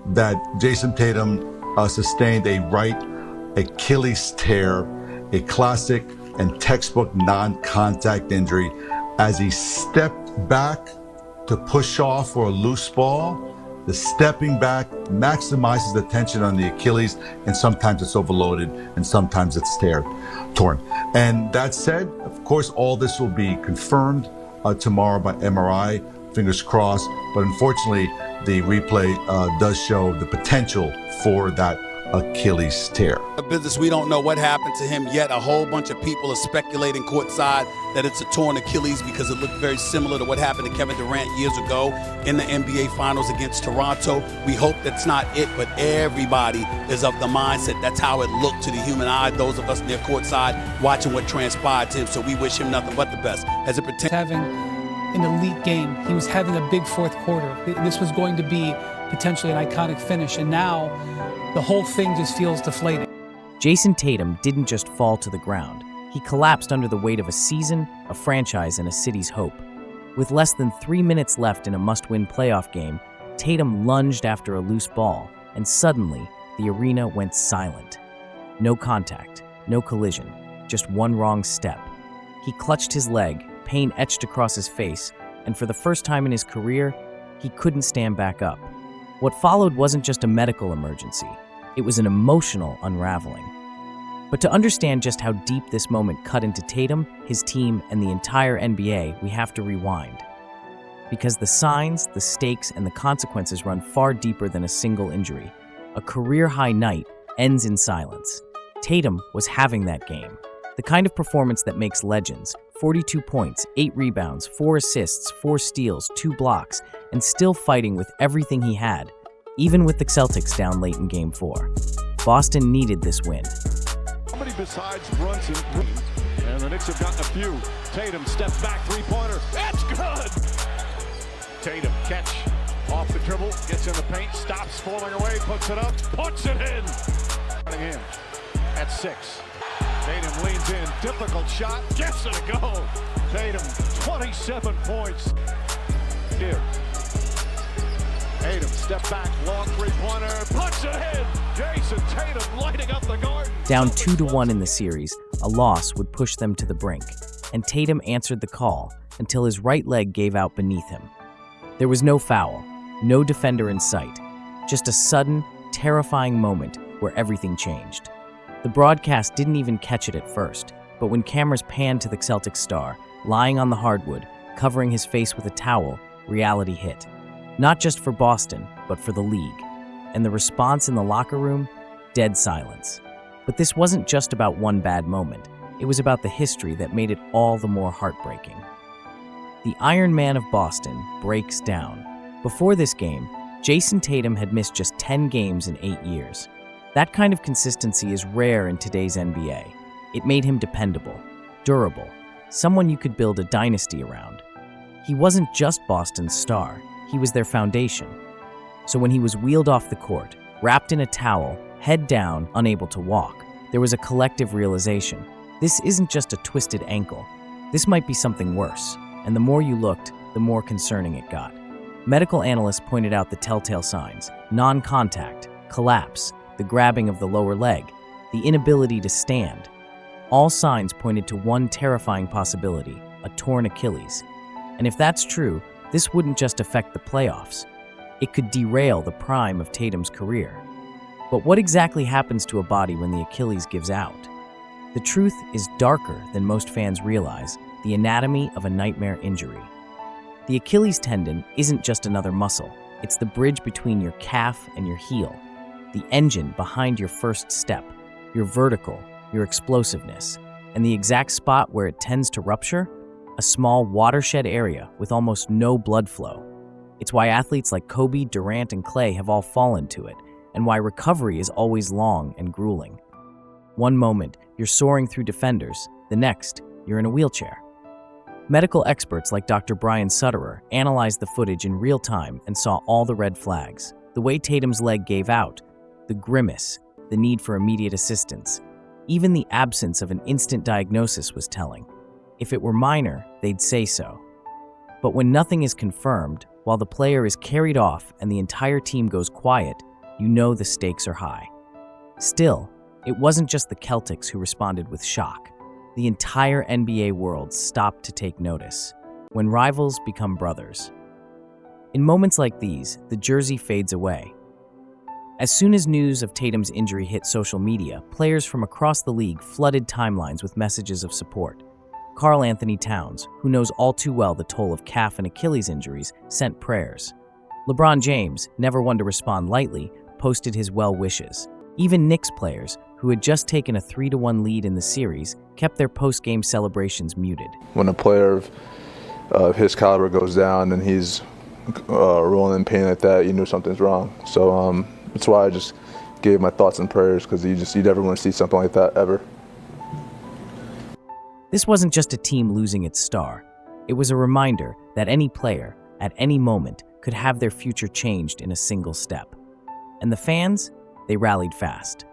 that Jayson Tatum sustained a right Achilles tear, a classic and textbook non-contact injury, as he stepped back to push off for a loose ball. The stepping back maximizes the tension on the Achilles, and sometimes it's overloaded and sometimes it's torn. And that said, of course, all this will be confirmed tomorrow by MRI, fingers crossed, but unfortunately the replay does show the potential for that Achilles tear. A business, we don't know what happened to him yet. A whole bunch of people are speculating courtside that it's a torn Achilles because it looked very similar to what happened to Kevin Durant years ago in the NBA Finals against Toronto. We hope that's not it, but everybody is of the mindset that's how it looked to the human eye, those of us near courtside watching what transpired to him. So we wish him nothing but the best. As it pertains having an elite game, he was having a big fourth quarter. This was going to be potentially an iconic finish, and now the whole thing just feels deflating. Jayson Tatum didn't just fall to the ground. He collapsed under the weight of a season, a franchise, and a city's hope. With less than 3 minutes left in a must-win playoff game, Tatum lunged after a loose ball, and suddenly, the arena went silent. No contact, no collision, just one wrong step. He clutched his leg, pain etched across his face, and for the first time in his career, he couldn't stand back up. What followed wasn't just a medical emergency, it was an emotional unraveling. But to understand just how deep this moment cut into Tatum, his team, and the entire NBA, we have to rewind. Because the signs, the stakes, and the consequences run far deeper than a single injury. A career-high night ends in silence. Tatum was having that game. The kind of performance that makes legends. 42 points, 8 rebounds, 4 assists, 4 steals, 2 blocks, and still fighting with everything he had, even with the Celtics down late in Game 4. Boston needed this win. Somebody besides Brunson, and the Knicks have gotten a few. Tatum steps back, three-pointer, that's good! Tatum catch off the dribble, gets in the paint, stops falling away, puts it up, puts it in! Running in at 6. Tatum leans in, difficult shot, gets it to go. Tatum, 27 points. Here. Tatum, step back, long three-pointer, puts it in. Jayson Tatum lighting up the garden. Down 2-1 in the series, a loss would push them to the brink, and Tatum answered the call until his right leg gave out beneath him. There was no foul, no defender in sight, just a sudden, terrifying moment where everything changed. The broadcast didn't even catch it at first, but when cameras panned to the Celtics star, lying on the hardwood, covering his face with a towel, reality hit. Not just for Boston, but for the league. And the response in the locker room? Dead silence. But this wasn't just about one bad moment. It was about the history that made it all the more heartbreaking. The Iron Man of Boston breaks down. Before this game, Jayson Tatum had missed just 10 games in 8 years. That kind of consistency is rare in today's NBA. It made him dependable, durable, someone you could build a dynasty around. He wasn't just Boston's star, he was their foundation. So when he was wheeled off the court, wrapped in a towel, head down, unable to walk, there was a collective realization. This isn't just a twisted ankle. This might be something worse, and the more you looked, the more concerning it got. Medical analysts pointed out the telltale signs: non-contact, collapse, the grabbing of the lower leg, the inability to stand. All signs pointed to one terrifying possibility: a torn Achilles. And if that's true, this wouldn't just affect the playoffs. It could derail the prime of Tatum's career. But what exactly happens to a body when the Achilles gives out? The truth is darker than most fans realize: the anatomy of a nightmare injury. The Achilles tendon isn't just another muscle. It's the bridge between your calf and your heel. The engine behind your first step, your vertical, your explosiveness, and the exact spot where it tends to rupture, a small watershed area with almost no blood flow. It's why athletes like Kobe, Durant, and Clay have all fallen to it, and why recovery is always long and grueling. One moment, you're soaring through defenders, the next, you're in a wheelchair. Medical experts like Dr. Bryant analyzed the footage in real time and saw all the red flags. The way Tatum's leg gave out, the grimace, the need for immediate assistance. Even the absence of an instant diagnosis was telling. If it were minor, they'd say so. But when nothing is confirmed, while the player is carried off and the entire team goes quiet, you know the stakes are high. Still, it wasn't just the Celtics who responded with shock. The entire NBA world stopped to take notice. When rivals become brothers. In moments like these, the jersey fades away. As soon as news of Tatum's injury hit social media, players from across the league flooded timelines with messages of support. Karl Anthony Towns, who knows all too well the toll of calf and Achilles injuries, sent prayers. LeBron James, never one to respond lightly, posted his well wishes. Even Knicks players, who had just taken a 3-1 lead in the series, kept their post-game celebrations muted. When a player of his caliber goes down and he's rolling in pain like that, you knew something's wrong. So that's why I just gave my thoughts and prayers, because you never want to see something like that ever. This wasn't just a team losing its star. It was a reminder that any player, at any moment, could have their future changed in a single step. And the fans? They rallied fast.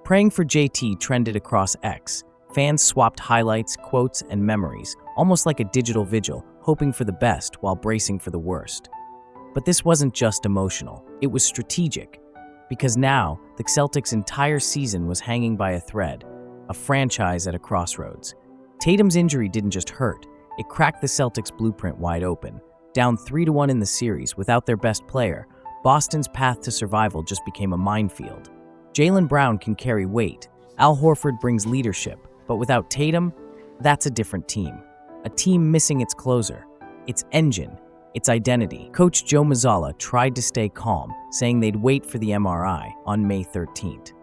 Praying for JT trended across X. Fans swapped highlights, quotes, and memories, almost like a digital vigil, hoping for the best while bracing for the worst. But this wasn't just emotional, it was strategic. Because now, the Celtics' entire season was hanging by a thread, a franchise at a crossroads. Tatum's injury didn't just hurt, it cracked the Celtics' blueprint wide open. Down 3-1 in the series without their best player, Boston's path to survival just became a minefield. Jaylen Brown can carry weight, Al Horford brings leadership, but without Tatum, that's a different team. A team missing its closer, its engine, its identity. Coach Joe Mazzulla tried to stay calm, saying they'd wait for the MRI on May 13th.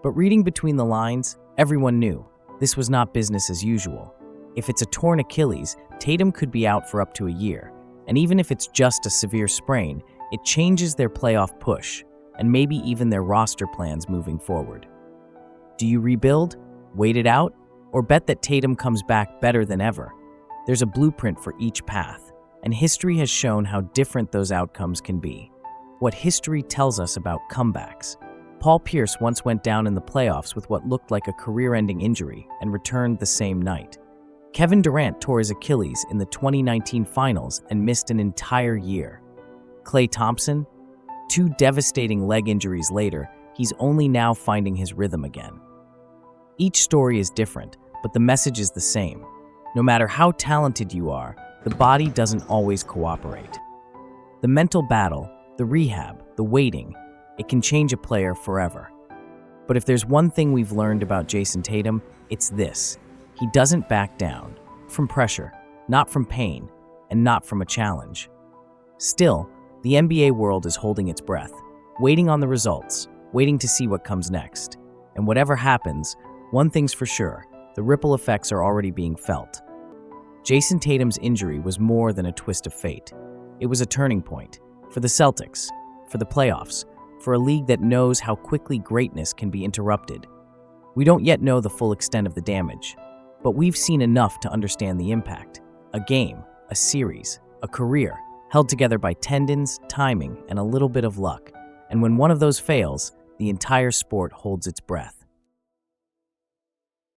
But reading between the lines, everyone knew this was not business as usual. If it's a torn Achilles, Tatum could be out for up to a year. And even if it's just a severe sprain, it changes their playoff push, and maybe even their roster plans moving forward. Do you rebuild, wait it out, or bet that Tatum comes back better than ever? There's a blueprint for each path, and history has shown how different those outcomes can be. What history tells us about comebacks. Paul Pierce once went down in the playoffs with what looked like a career-ending injury and returned the same night. Kevin Durant tore his Achilles in the 2019 finals and missed an entire year. Klay Thompson? 2 devastating leg injuries later, he's only now finding his rhythm again. Each story is different, but the message is the same. No matter how talented you are, the body doesn't always cooperate. The mental battle, the rehab, the waiting, it can change a player forever. But if there's one thing we've learned about Jayson Tatum, it's this. He doesn't back down. From pressure, not from pain, and not from a challenge. Still, the NBA world is holding its breath, waiting on the results, waiting to see what comes next. And whatever happens, one thing's for sure, the ripple effects are already being felt. Jayson Tatum's injury was more than a twist of fate. It was a turning point for the Celtics, for the playoffs, for a league that knows how quickly greatness can be interrupted. We don't yet know the full extent of the damage, but we've seen enough to understand the impact. A game, a series, a career, held together by tendons, timing, and a little bit of luck. And when one of those fails, the entire sport holds its breath.